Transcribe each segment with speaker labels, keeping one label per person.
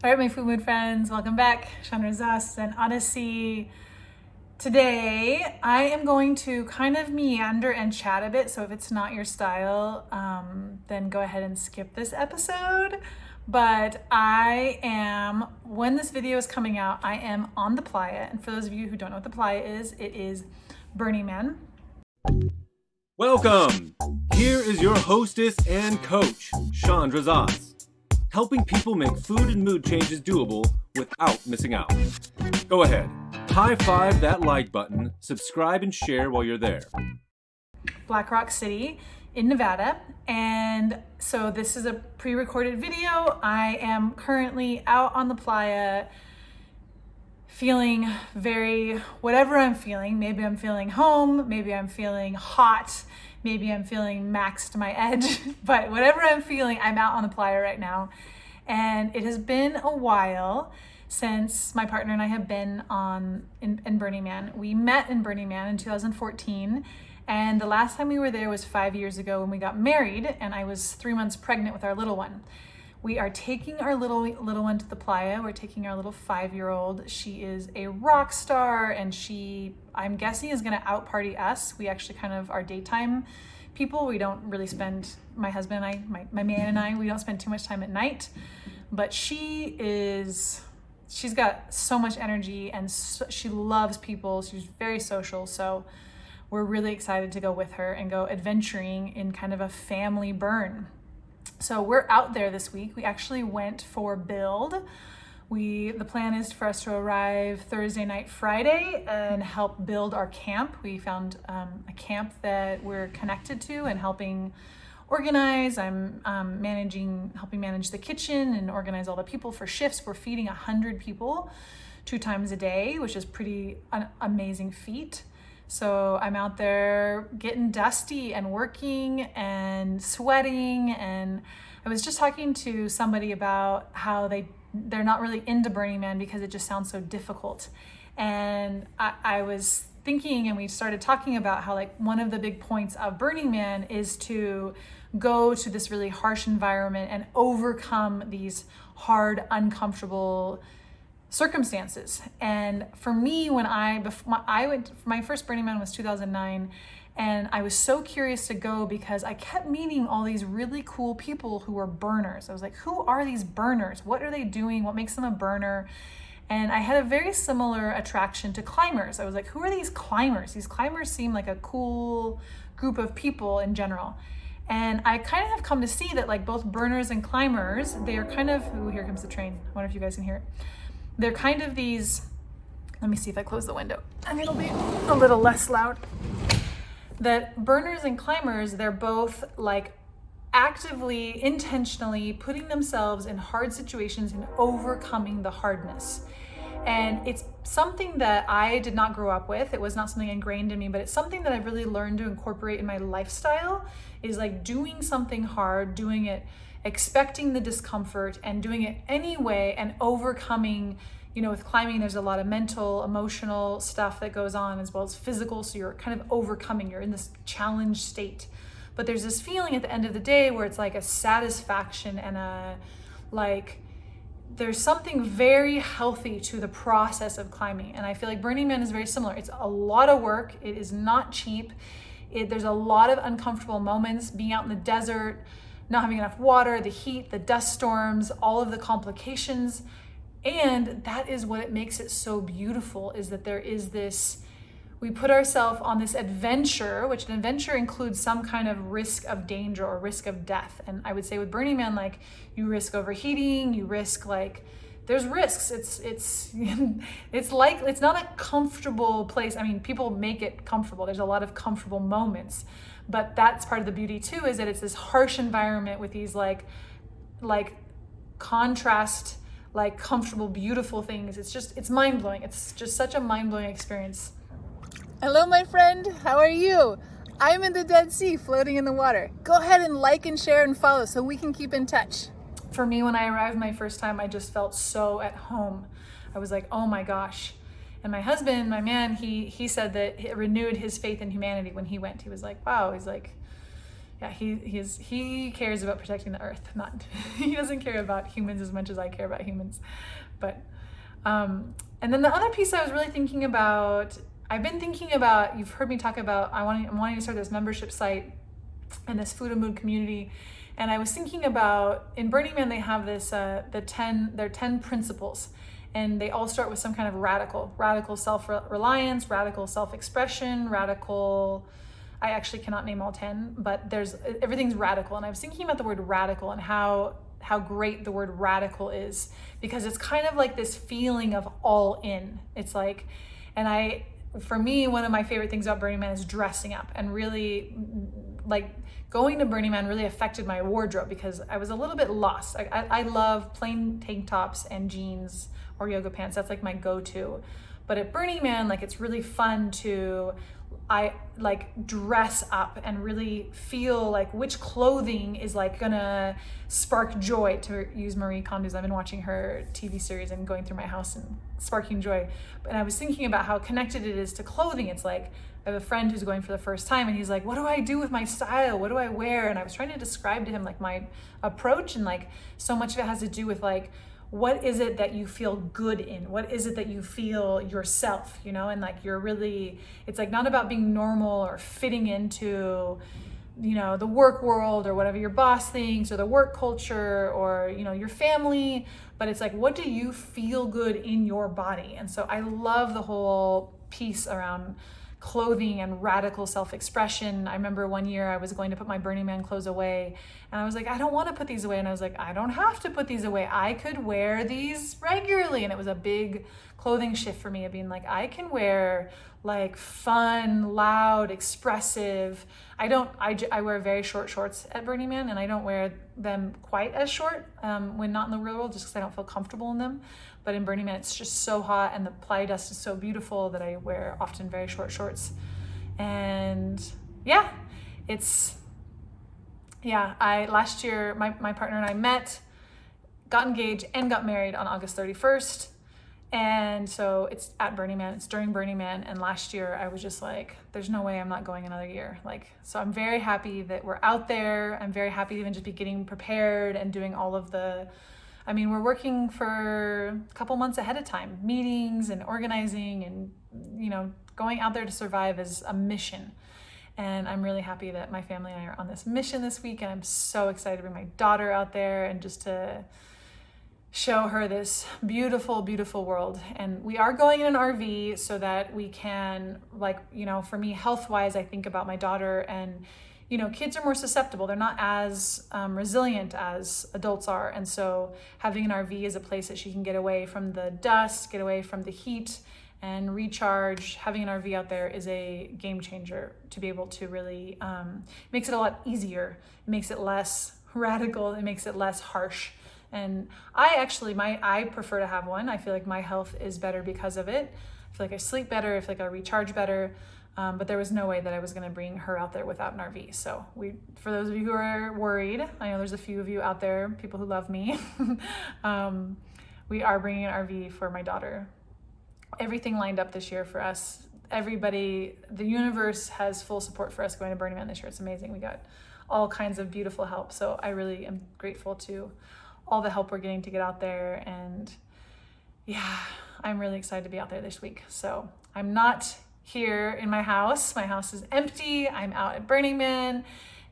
Speaker 1: All right, my Food Mood friends, welcome back. Chandra and Odyssey. Today, I am going to kind of meander and chat a bit. So if it's not your style, then go ahead and skip this episode. But when this video is coming out, I am on the playa. And for those of you who don't know what the playa is, it is Burning Man.
Speaker 2: Welcome! Here is your hostess and coach, Chandra, helping people make food and mood changes doable without missing out. Go ahead, high five that like button, subscribe and share while you're there.
Speaker 1: Black Rock City in Nevada. And so this is a pre-recorded video. I am currently out on the playa feeling whatever I'm feeling. Maybe I'm feeling home, maybe I'm feeling hot, maybe I'm feeling maxed to my edge, but whatever I'm feeling, I'm out on the playa right now. And it has been a while since my partner and I have been in Burning Man. We met in Burning Man in 2014. And the last time we were there was 5 years ago when we got married and I was 3 months pregnant with our little one. We are taking our little one to the playa. We're taking our little 5-year-old. She is a rock star and I'm guessing, is gonna out party us. We actually kind of are daytime people. We don't really spend, my husband and I, my man and I, we don't spend too much time at night. But she's got so much energy and she loves people. She's very social. So we're really excited to go with her and go adventuring in kind of a family burn. So we're out there this week. We actually went for build. The plan is for us to arrive Thursday night, Friday, and help build our camp. We found a camp that we're connected to and helping organize. I'm helping manage the kitchen and organize all the people for shifts. We're feeding 100 people 2 times a day, which is an amazing feat. So I'm out there getting dusty and working and sweating. And I was just talking to somebody about how they're not really into Burning Man because it just sounds so difficult. And I was thinking, and we started talking about how one of the big points of Burning Man is to go to this really harsh environment and overcome these hard, uncomfortable circumstances. And for me, when my first Burning Man was 2009, and I was so curious to go because I kept meeting all these really cool people who were burners. I was like, who are these burners? What are they doing? What makes them a burner? And I had a very similar attraction to climbers. I was like, who are these climbers? These climbers seem like a cool group of people in general. And I kind of have come to see that both burners and climbers, they are kind of, ooh, here comes the train. I wonder if you guys can hear it. They're kind of these, let me see if I close the window and it'll be a little less loud. That burners and climbers, they're both actively, intentionally putting themselves in hard situations and overcoming the hardness. And it's something that I did not grow up with. It was not something ingrained in me, but it's something that I've really learned to incorporate in my lifestyle, is doing something hard, doing it, expecting the discomfort and doing it anyway and overcoming. With climbing, there's a lot of mental, emotional stuff that goes on as well as physical. So you're kind of overcoming, you're in this challenge state. But there's this feeling at the end of the day where it's a satisfaction and there's something very healthy to the process of climbing. And I feel like Burning Man is very similar. It's a lot of work. It is not cheap. There's a lot of uncomfortable moments, being out in the desert, not having enough water, the heat, the dust storms, all of the complications. And that is what it makes it so beautiful, is that there is we put ourselves on this adventure, which an adventure includes some kind of risk of danger or risk of death. And I would say with Burning Man, you risk overheating, you risk there's risks. It's not a comfortable place. I mean, people make it comfortable. There's a lot of comfortable moments, but that's part of the beauty too, is that it's this harsh environment with these contrast, comfortable, beautiful things. It's mind-blowing. It's just such a mind-blowing experience.
Speaker 3: Hello, my friend. How are you? I'm in the Dead Sea, floating in the water. Go ahead and like and share and follow so we can keep in touch.
Speaker 1: For me, when I arrived my first time, I just felt so at home. I was like, oh my gosh. And my husband, my man, he said that it renewed his faith in humanity when he went. He was like, wow. He's like, he cares about protecting the earth. Not he doesn't care about humans as much as I care about humans. But and then the other piece I was really thinking about, I've been thinking about, you've heard me talk about, I'm wanting to start this membership site and this food and mood community. And I was thinking about, in Burning Man, they have this, their 10 principles. And they all start with some kind of radical self-reliance, radical self-expression, radical, I actually cannot name all 10, but everything's radical. And I was thinking about the word radical and how great the word radical is, because it's kind of like this feeling of all in. It's like, for me, one of my favorite things about Burning Man is dressing up, and really like going to Burning Man really affected my wardrobe because I was a little bit lost. I love plain tank tops and jeans or yoga pants. That's like my go-to. But at Burning Man, like it's really fun to dress up and really feel like which clothing is like gonna spark joy, to use Marie Kondo's. I've been watching her TV series and going through my house and sparking joy. And I was thinking about how connected it is to clothing. It's like, I have a friend who's going for the first time and he's like, what do I do with my style? What do I wear? And I was trying to describe to him like my approach, and like so much of it has to do with like, what is it that you feel good in? What is it that you feel yourself, you know? And like you're really, it's like not about being normal or fitting into, you know, the work world or whatever your boss thinks, or the work culture, or, you know, your family, but it's like, what do you feel good in your body? And so I love the whole piece around clothing and radical self-expression. I remember one year I was going to put my Burning Man clothes away, and I was like, I don't want to put these away. And I was like, I don't have to put these away. I could wear these regularly. And it was a big clothing shift for me of being like, I can wear like fun, loud, expressive. I wear very short shorts at Burning Man, and I don't wear them quite as short when not in the real world, just because I don't feel comfortable in them. But in Burning Man, it's just so hot, and the playa dust is so beautiful that I wear often very short shorts. And last year, my partner and I met, got engaged, and got married on August 31st. And so it's at Burning Man, it's during Burning Man. And last year I was just like, there's no way I'm not going another year. So I'm very happy that we're out there. I'm very happy to even just be getting prepared and doing all of we're working for a couple months ahead of time, meetings and organizing, and, you know, going out there to survive is a mission. And I'm really happy that my family and I are on this mission this week. And I'm so excited to bring my daughter out there and just to show her this beautiful, beautiful world. And we are going in an RV so that we can, for me, health-wise, I think about my daughter, and, you know, kids are more susceptible. They're not as resilient as adults are. And so having an RV is a place that she can get away from the dust, get away from the heat, and recharge. Having an RV out there is a game changer to be able to really, makes it a lot easier. It makes it less radical. It makes it less harsh. And I prefer to have one. I feel like my health is better because of it. I feel like I sleep better. I feel like I recharge better. But there was no way that I was going to bring her out there without an RV. So for those of you who are worried, I know there's a few of you out there, people who love me. We are bringing an RV for my daughter. Everything lined up this year for us. Everybody, the universe has full support for us going to Burning Man this year. It's amazing. We got all kinds of beautiful help. So I really am grateful to all the help we're getting to get out there. And yeah, I'm really excited to be out there this week. So I'm not here in my house. My house is empty. I'm out at Burning Man.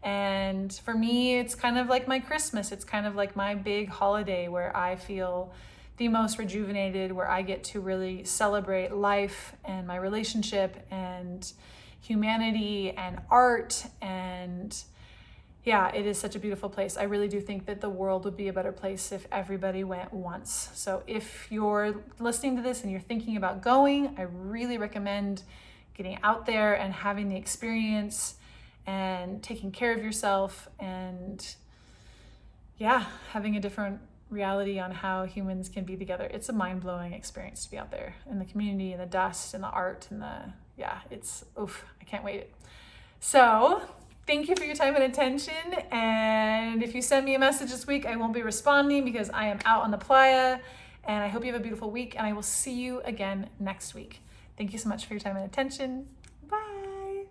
Speaker 1: And for me, it's kind of like my Christmas. It's kind of like my big holiday where I feel the most rejuvenated, where I get to really celebrate life and my relationship and humanity and art. And yeah, it is such a beautiful place. I really do think that the world would be a better place if everybody went once. So if you're listening to this and you're thinking about going, I really recommend getting out there and having the experience and taking care of yourself, and having a different reality on how humans can be together. It's a mind-blowing experience to be out there in the community and the dust and the art and I can't wait. So thank you for your time and attention. And if you send me a message this week, I won't be responding because I am out on the playa. And I hope you have a beautiful week, and I will see you again next week. Thank you so much for your time and attention. Bye.